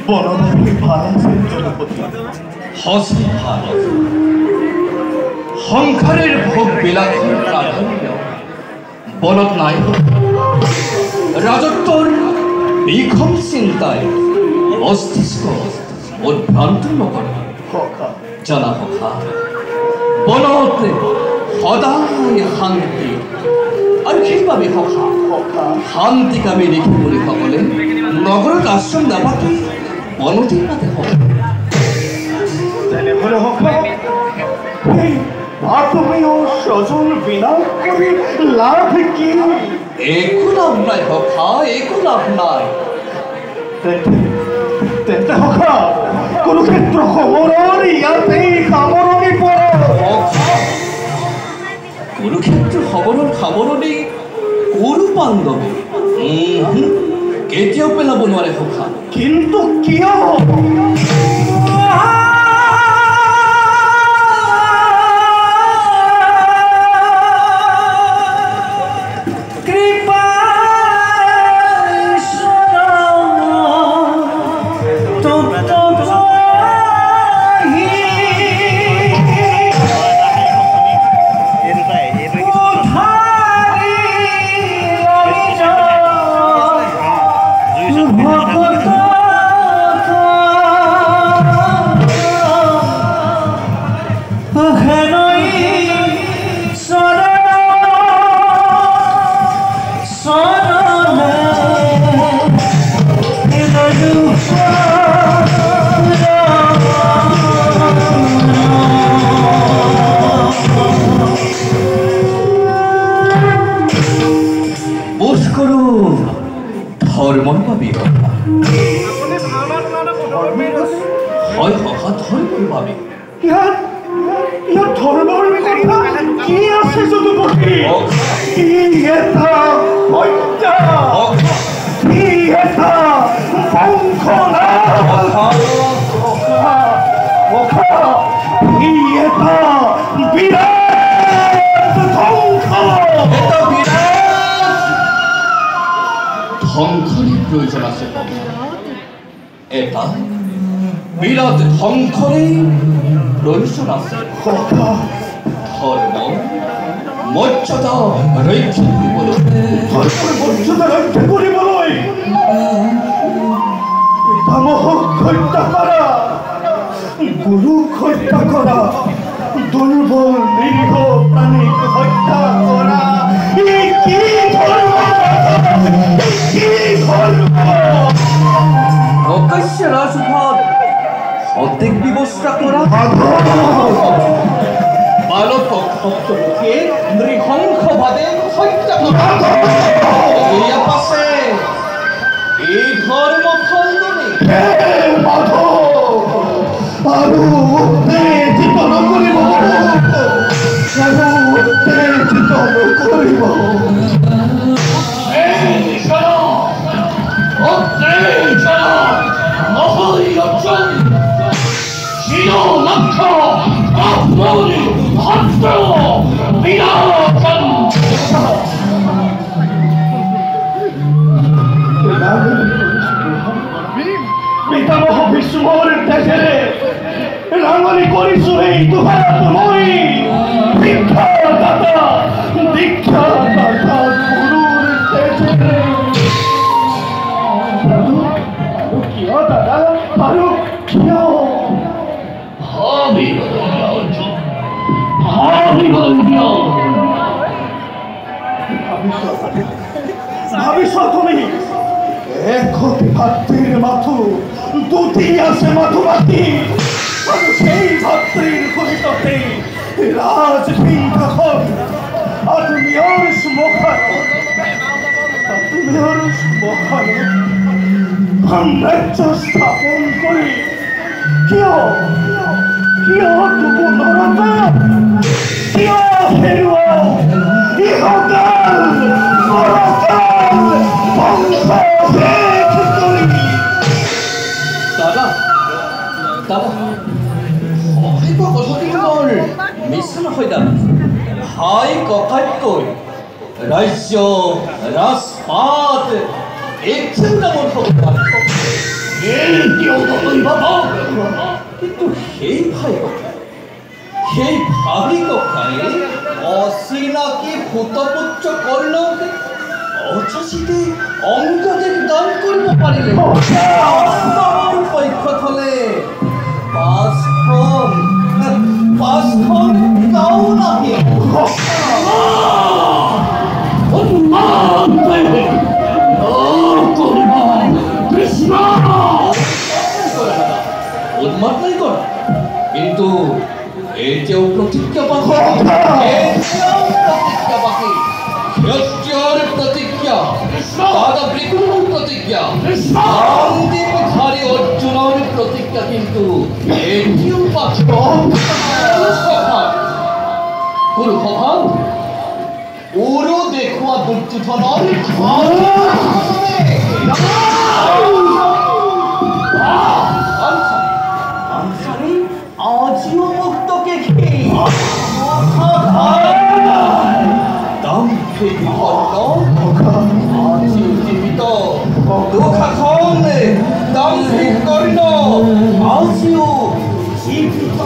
বনবাসী ভাল আছে জনপতি হসি ভাল সংসাৰেৰ ভোগ বিলাসেৰ প্ৰাধান্য বলত নাই ৰাজত্বৰ বিষম চিন্তায় মস্তিষ্ক উদ্ভ্ৰান্ত নকৰে জানা সখা বনত সদায় শান্তি আৰু সেইবাবে সখা শান্তিকামী দেখিবলৈ নগৰত আশ্ৰম নাপাতে বনতে পাতে সখা তেনেহলে সখা আত্মীয় স্বজন বিনাশ কৰি লাভ কি একো লাভ নাই সখা একো লাভ নাই তেন্তে সখা কুৰুক্ষেত্ৰ সমৰৰ ইয়াতেই সামৰণি পৰে কুৰুক্ষেত্ৰ সমৰৰ সামৰণি কোনো পাণ্ডৱে কেতিয়াও পেলাব নোৱাৰে সখা কিন্তু কিয় ধৰ্মৰ বাবে হয় সখা ধৰ্মৰ বাবে ইয়াত ধৰ্মৰ কথা কি আছে যদুপতি কি এটা হত্যা কি এটা বংশনাশ কি এটা বিৰাট ধ্বংস ধ্বংসৰে প্ৰয়োজন আছে এটা বিৰাট ধ্বংসৰে প্ৰয়োজন আছে ধৰ্ম মৰ্যাদা ৰক্ষা কৰিবলৈ পিতামহক হত্যা কৰা গুৰুক হত্যা কৰা দুৰ্বল নিৰীহ প্ৰাণীক হত্যা কৰা প্ৰকাশ্য ৰাজপথ সঠিক ব্যৱস্থা কৰা বালকক শব্দকে নৃশংসভাৱে হত্যা কৰা এয়া পাছে এই ধৰ্ম খণ্ডনে আৰু উত্তেজিত নকৰিব পিতামহ ভীষ্মৰ দেশেৰে ৰাঙনি কৰিছো এই দুহাত মই দীক্ষাদাতা গুৰুৰ দেশেৰে কিয় দাদা আৰু কিয় ভাবিছ তুমি এখতি ভাতৃৰ মাথো দুটি আছে মাথো মাতি আৰু সেই ভাতৃৰ সহিততে ৰাজসিংহাসন আত্মীয়ৰ শ্মশানত সাম্ৰাজ্য স্থাপন কৰি কিয় তোকো নৰকা কিয় হেৰুৱা ইহকাল পৰকাল বংশ শেষ কৰি দাদা মিছা নহয় দাদা হাই ককাইতকৈ ৰাজ্য ৰাজপাট একেও ডাঙৰ হ'ব কিন্তু সেই ভাবি কথাই অচিনাকি ভূতপুত্ৰ কৰ্ণকে অযাচিতে অংগদেশ দান কৰিব পাৰিলে পক্ষত হলে পাঁচখন গাঁও নাহি উন্মাদ নাই কৰা কিন্তু এতিয়াও প্ৰতিজ্ঞা বাকী ক্ষত্ৰিয়ৰ প্ৰতিজ্ঞা দাদা বিক্ৰমৰ প্ৰতিজ্ঞা অন্তিমধাৰী অৰ্জুনৰ প্ৰতিজ্ঞা কিন্তু এতিয়াও বাকী গুৰু সভা উৰু দেখুওৱা দুৰ্যোধনৰ আজিও মুক্তকে আজিও জীবিত দুঃখাখনে দাম্ভিক কৰ্ণ আজিও জীবিত